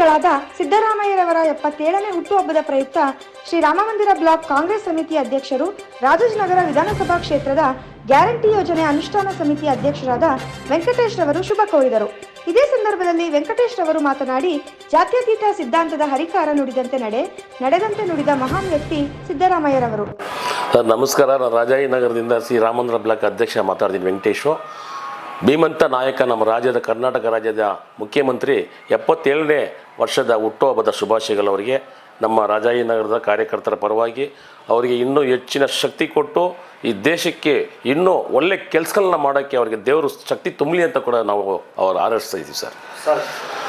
ಮುಖ್ಯಮಂತ್ರಿಗಳಾದ ಸಿದ್ದರಾಮಯ್ಯರವರ 77ನೇ ಹುಟ್ಟುಹಬ್ಬದ ಪ್ರಯುಕ್ತ ಶ್ರೀರಾಮಮಂದಿರ ಬ್ಲಾಕ್ ಕಾಂಗ್ರೆಸ್ ಸಮಿತಿ ಅಧ್ಯಕ್ಷರು, ರಾಜಾಜಿನಗರ ವಿಧಾನಸಭಾ ಕ್ಷೇತ್ರದ ಗ್ಯಾರಂಟಿ ಯೋಜನೆ ಅನುಷ್ಠಾನ ಸಮಿತಿ ಅಧ್ಯಕ್ಷರಾದ ವೆಂಕಟೇಶ್ ರವರು ಶುಭ ಕೋರಿದರು. ಇದೇ ಸಂದರ್ಭದಲ್ಲಿ ವೆಂಕಟೇಶ್ ರವರು ಮಾತನಾಡಿ, ಜಾತ್ಯತೀತ ಸಿದ್ಧಾಂತದ ಹರಿಕಾರ ನುಡಿದಂತೆ ನಡೆದಂತೆ ನುಡಿದ ಮಹಾನ್ ವ್ಯಕ್ತಿ ಸಿದ್ದರಾಮಯ್ಯರವರು. ನಮಸ್ಕಾರ. ನಾನು ರಾಜಾಜಿನಗರದಿಂದ ಶ್ರೀರಾಮಮಂದಿರ ಬ್ಲಾಕ್ ಅಧ್ಯಕ್ಷ ಮಾತಾಡ್ತೀನಿ. ವೆಂಕಟೇಶು ಭೀಮಂತ ನಾಯಕ, ನಮ್ಮ ರಾಜ್ಯದ ಕರ್ನಾಟಕ ರಾಜ್ಯದ ಮುಖ್ಯಮಂತ್ರಿ 77ನೇ ವರ್ಷದ ಹುಟ್ಟುಹಬ್ಬದ ಶುಭಾಶಯಗಳು ಅವರಿಗೆ. ನಮ್ಮ ರಾಜಾಜಿನಗರದ ಕಾರ್ಯಕರ್ತರ ಪರವಾಗಿ ಅವರಿಗೆ ಇನ್ನೂ ಹೆಚ್ಚಿನ ಶಕ್ತಿ ಕೊಟ್ಟು ಈ ದೇಶಕ್ಕೆ ಇನ್ನೂ ಒಳ್ಳೆ ಕೆಲಸಗಳನ್ನ ಮಾಡೋಕ್ಕೆ ಅವರಿಗೆ ದೇವರು ಶಕ್ತಿ ತುಂಬಲಿ ಅಂತ ಕೂಡ ನಾವು ಅವ್ರು ಹಾರೈಸ್ತಾ ಇದ್ದೀವಿ. ಸರ್,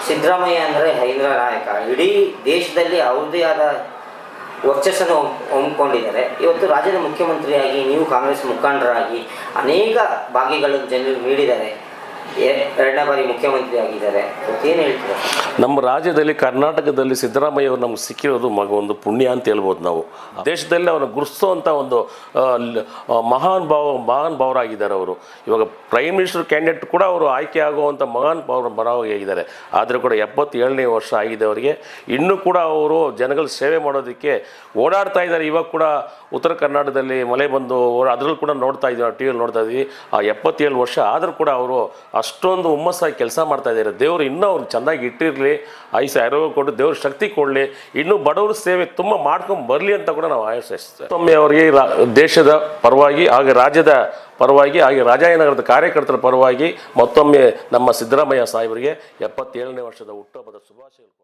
ಸಿದ್ದರಾಮಯ್ಯ ಅಂದರೆ ಹೈಂದ್ರ ನಾಯಕ. ಇಡೀ ದೇಶದಲ್ಲಿ ಅವ್ರದ್ದೇ ಆದ ವರ್ಚಸ್ಸನ್ನು ಹೊಂದ್ಕೊಂಡಿದ್ದಾರೆ. ಇವತ್ತು ರಾಜ್ಯದ ಮುಖ್ಯಮಂತ್ರಿಯಾಗಿ, ನೀವು ಕಾಂಗ್ರೆಸ್ ಮುಖಂಡರಾಗಿ ಅನೇಕ ಭಾಗ್ಯಗಳನ್ನು ಜನರಿಗೆ ನೀಡಿದ್ದಾರೆ. 2ನೇ ಬಾರಿ ಮುಖ್ಯಮಂತ್ರಿ ಆಗಿದ್ದಾರೆ. ಏನು ಹೇಳ್ತೀರಾ? ನಮ್ಮ ರಾಜ್ಯದಲ್ಲಿ, ಕರ್ನಾಟಕದಲ್ಲಿ ಸಿದ್ದರಾಮಯ್ಯ ಅವರು ನಮ್ಗೆ ಸಿಕ್ಕಿರೋದು ಒಂದು ಪುಣ್ಯ ಅಂತ ಹೇಳ್ಬೋದು. ನಾವು ದೇಶದಲ್ಲಿ ಅವರನ್ನು ಗುರುತಿಸುವಂಥ ಒಂದು ಮಹಾನ್ ಭಾವರಾಗಿದ್ದಾರೆ. ಅವರು ಇವಾಗ ಪ್ರೈಮ್ ಮಿನಿಸ್ಟರ್ ಕ್ಯಾಂಡಿಡೇಟ್ ಕೂಡ ಅವರು ಆಯ್ಕೆ ಆಗುವಂಥ ಮಹಾನ್ ಭಾವರಾಗಿದ್ದಾರೆ. ಆದರೂ ಕೂಡ 77ನೇ ವರ್ಷ ಆಗಿದೆ ಅವರಿಗೆ. ಇನ್ನೂ ಕೂಡ ಅವರು ಜನಗಳ ಸೇವೆ ಮಾಡೋದಕ್ಕೆ ಓಡಾಡ್ತಾ ಇದ್ದಾರೆ. ಇವಾಗ ಕೂಡ ಉತ್ತರ ಕರ್ನಾಟಕದಲ್ಲಿ ಮಳೆ ಬಂದು ಅದರಲ್ಲೂ ಕೂಡ ನೋಡ್ತಾ ಇದ್ದೀವಿ, ನಾವು ಟಿ ವಿಯಲ್ಲಿ ನೋಡ್ತಾ ಇದ್ದೀವಿ. ಆ 77 ವರ್ಷ ಆದರೂ ಕೂಡ ಅವರು ಅಷ್ಟೊಂದು ಹುಮ್ಮಸ್ಸಾಗಿ ಕೆಲಸ ಮಾಡ್ತಾ ಇದ್ದಾರೆ. ದೇವರು ಇನ್ನೂ ಅವ್ರಿಗೆ ಚೆನ್ನಾಗಿ ಇಟ್ಟಿರಲಿ, ಆಯುಷ್ಯ ಆರೋಗ್ಯ ಕೊಟ್ಟು ದೇವ್ರ ಶಕ್ತಿ ಕೊಡಲಿ, ಇನ್ನೂ ಬಡವರ ಸೇವೆ ತುಂಬ ಮಾಡ್ಕೊಂಡು ಬರಲಿ ಅಂತ ಕೂಡ ನಾವು ಆಶಿಸ್ತೇವೆ. ಮತ್ತೊಮ್ಮೆ ಅವರಿಗೆ ದೇಶದ ಪರವಾಗಿ, ಹಾಗೆ ರಾಜ್ಯದ ಪರವಾಗಿ, ಹಾಗೆ ರಾಜಾಜಿನಗರದ ಕಾರ್ಯಕರ್ತರ ಪರವಾಗಿ ಮತ್ತೊಮ್ಮೆ ನಮ್ಮ ಸಿದ್ದರಾಮಯ್ಯ ಸಾಹೇಬರಿಗೆ 77ನೇ ವರ್ಷದ ಹುಟ್ಟುಹಬ್ಬದ ಶುಭಾಶಯಗಳು.